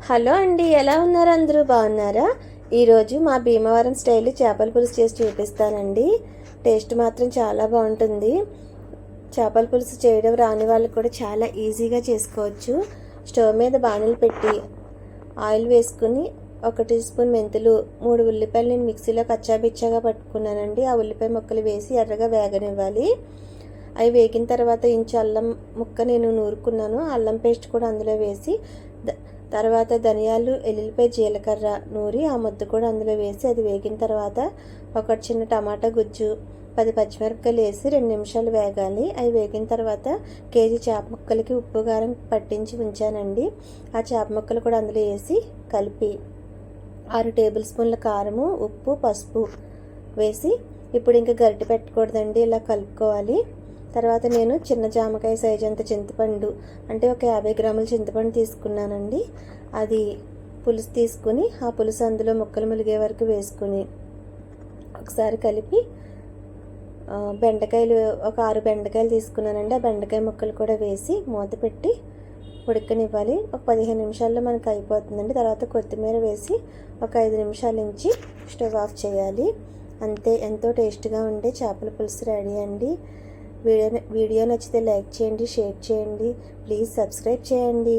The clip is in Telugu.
హలో అండి, ఎలా ఉన్నారు? అందరూ బాగున్నారా? ఈరోజు మా భీమవరం స్టైల్ చేపల పులుసు చేసి చూపిస్తానండి. టేస్ట్ మాత్రం చాలా బాగుంటుంది. చేపల పులుసు చేయడం రాని వాళ్ళకి కూడా చాలా ఈజీగా చేసుకోవచ్చు. స్టవ్ మీద బాణలు పెట్టి ఆయిల్ వేసుకుని 1 టీ స్పూన్ మెంతులు, 3 ఉల్లిపాయలు నేను మిక్సీలో కచ్చాపిచ్చాగా పట్టుకున్నానండి. ఆ ఉల్లిపాయ ముక్కలు వేసి ఎర్రగా వేగనివ్వాలి. అవి వేగిన తర్వాత ఇంచు అల్లం ముక్క నేను నూరుకున్నాను. అల్లం పేస్ట్ కూడా అందులో వేసి తర్వాత ధనియాలు, ఎల్లుల్లిపాయ, జీలకర్ర నూరి ఆ ముద్ద కూడా అందులో వేసి అది వేగిన తర్వాత ఒక చిన్న టమాటా గుజ్జు, 10 పచ్చిమిరపకాయలు వేసి 2 నిమిషాలు వేగాలి. అవి వేగిన తర్వాత కేజీ చేప ముక్కలకి ఉప్పు కారం పట్టించి ఉంచానండి. ఆ చేప ముక్కలు కూడా అందులో వేసి కలిపి 6 టేబుల్ స్పూన్ల కారము, ఉప్పు, పసుపు వేసి ఇప్పుడు ఇంకా గరిటె పెట్టకూడదండి, ఇలా కలుపుకోవాలి. తర్వాత నేను చిన్న జామకాయ సైజు అంత చింతపండు, అంటే ఒక 50 గ్రాముల చింతపండు తీసుకున్నానండి. అది పులుసు తీసుకుని ఆ పులుసు అందులో ముక్కలు ములిగే వరకు వేసుకుని ఒకసారి కలిపి బెండకాయలు ఒక 6 బెండకాయలు తీసుకున్నానండి. ఆ బెండకాయ ముక్కలు కూడా వేసి మూత పెట్టి ఉడకనివ్వాలి. ఒక 15 నిమిషాల్లో మనకు అయిపోతుందండి. తర్వాత కొత్తిమీర వేసి ఒక 5 నిమిషాల నుంచి స్టవ్ ఆఫ్ చేయాలి. అంతే, ఎంతో టేస్ట్గా ఉండే చేపల పులుసు రెడీ అండి. వీడియో నచ్చితే లైక్ చేయండి, షేర్ చేయండి, ప్లీజ్ సబ్స్క్రైబ్ చేయండి.